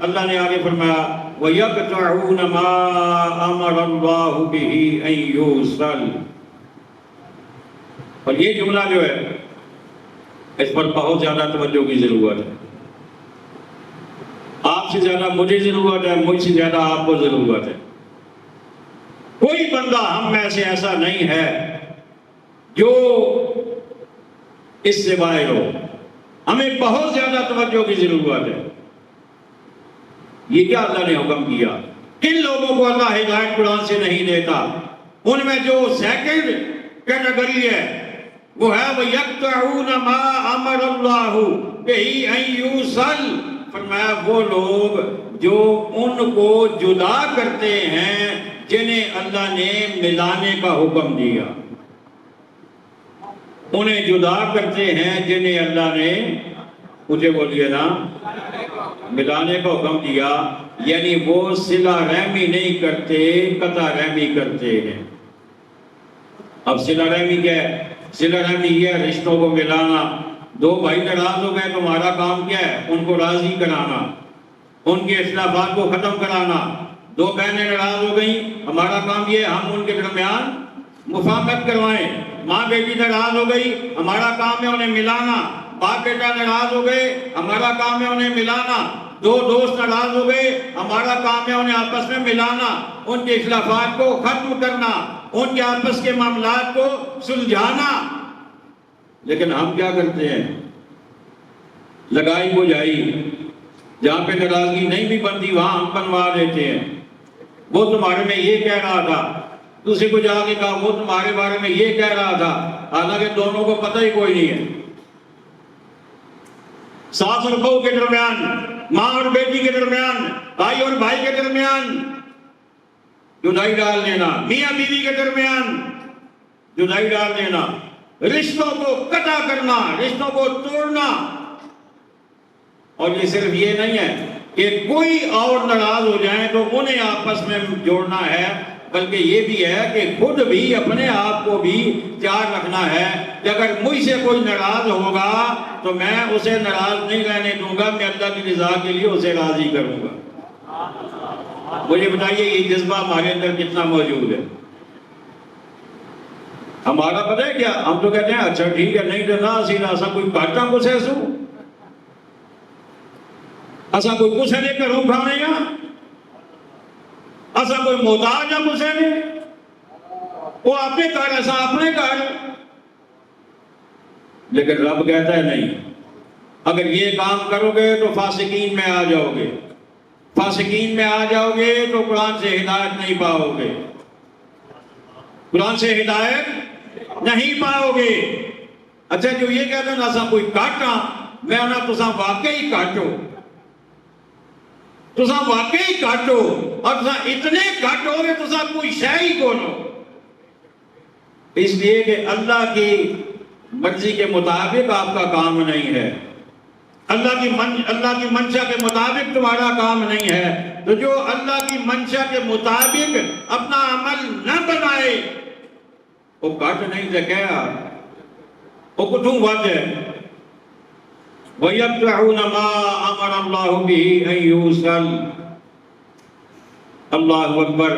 اللہ نے آگے فرمایا وَيَقْطَعُونَ مَا أَمَرَ اللَّهُ بِهِ أَن يُوصَلَ، اور یہ جملہ جو ہے اس پر بہت زیادہ توجہ کی ضرورت ہے. آپ سے زیادہ مجھے ضرورت ہے، مجھ سے زیادہ آپ کو ضرورت ہے. کوئی بندہ ہم میں سے ایسا نہیں ہے جو اس سے باہر ہو. ہمیں بہت زیادہ توجہ کی ضرورت ہے. یہ کیا اللہ نے حکم کیا؟ کن لوگوں کو اللہ ہدایت قرآن سے نہیں دیتا؟ ان میں جو سیکنڈ کیٹیگری ہے وہ ہے وَيَقْطَعُونَ مَا أَمَرَ اللَّهُ بِهِ أَن يُوصَلَ. فرمایا وہ لوگ جو ان کو جدا کرتے ہیں جنہیں اللہ نے ملانے کا حکم دیا. انہیں جدا کرتے ہیں جنہیں اللہ نے مجھے بولیے نا ملانے کا حکم دیا. یعنی وہ صلہ رحمی نہیں کرتے، قطع رحمی کرتے ہیں. اب صلہ رحمی کیا ہے؟ صلہ رحمی یہ ہے رشتوں کو ملانا. دو بھائی ناراض ہو گئے، تمہارا کام کیا ہے؟ ان کو راضی کرانا، ان کے اختلافات کو ختم کرانا. دو بہنیں ناراض ہو گئیں، ہمارا کام یہ ہے ہم ان کے درمیان مفاہمت کروائیں. ماں بیٹی ناراض ہو گئی، ہمارا کام ہے انہیں ملانا. باپ بیٹا ناراض ہو گئے، ہمارا کام ہے انہیں ملانا. دو دوست ناراض ہو گئے، ہمارا کام ہے انہیں آپس میں ملانا، ان کے اختلافات کو ختم کرنا، ان کے آپس کے معاملات کو سلجھانا. لیکن ہم کیا کرتے ہیں؟ لگائی بجھائی. جہاں پہ ناراضگی نہیں بھی بنتی وہاں ہم بنوا دیتے ہیں. وہ تمہارے میں یہ کہہ رہا تھا، دوسرے کو جا کے کہا وہ تمہارے بارے میں یہ کہہ رہا تھا، حالانکہ دونوں کو پتہ ہی کوئی نہیں ہے. ساس اور بہو کے درمیان، ماں اور بیٹی کے درمیان، بھائی اور بھائی کے درمیان جدائی ڈال دینا، میاں بیوی کے درمیان جدائی ڈال دینا، رشتوں کو قطع کرنا، رشتوں کو توڑنا. اور یہ صرف یہ نہیں ہے کہ کوئی اور ناراض ہو جائیں تو انہیں آپس میں جوڑنا ہے، بلکہ یہ بھی ہے کہ خود بھی اپنے آپ کو بھی تیار رکھنا ہے کہ اگر مجھ سے کوئی ناراض ہوگا تو میں اسے ناراض نہیں رہنے دوں گا، میں اللہ کی رضا کے لیے اسے راضی کروں گا. مجھے بتائیے یہ جذبہ ہمارے اندر کتنا موجود ہے؟ ہمارا پتہ ہے کیا؟ ہم تو کہتے ہیں اچھا ٹھیک ہے، نہیں تو نہ سینا ایسا کوئی کاٹا کو سیسو ایسا کوئی کسے نے کروں کھانے گا، ایسا کوئی محتاج ہے کسے نے، وہ اپنے کر ایسا اپنے کر. لیکن رب کہتا ہے نہیں، اگر یہ کام کرو گے تو فاسقین میں آ جاؤ گے، فاسقین میں آ جاؤ گے تو قرآن سے ہدایت نہیں پاؤ گے، قرآن سے ہدایت نہیں پاؤ گے. اچھا جو یہ کہتا ہے نا ایسا کوئی کاٹا، میں انہاں تساں واقعی کاٹو، تساں واقعی کاٹو، اور تساں اتنے کاٹو کہ تساں کوئی شے ہی کونو. اس لیے کہ اللہ کی مرضی کے مطابق آپ کا کام نہیں ہے، اللہ کی منشا کے مطابق تمہارا کام نہیں ہے. تو جو اللہ کی منشا کے مطابق اپنا عمل نہ بنائے وہ کٹ نہیں سکے، وہ کتوں وجہ ہے. وَيَقْطَعُونَ مَا أَمَرَ اللَّهُ بِهِ أَن يُوصَلَ. اللہ اکبر.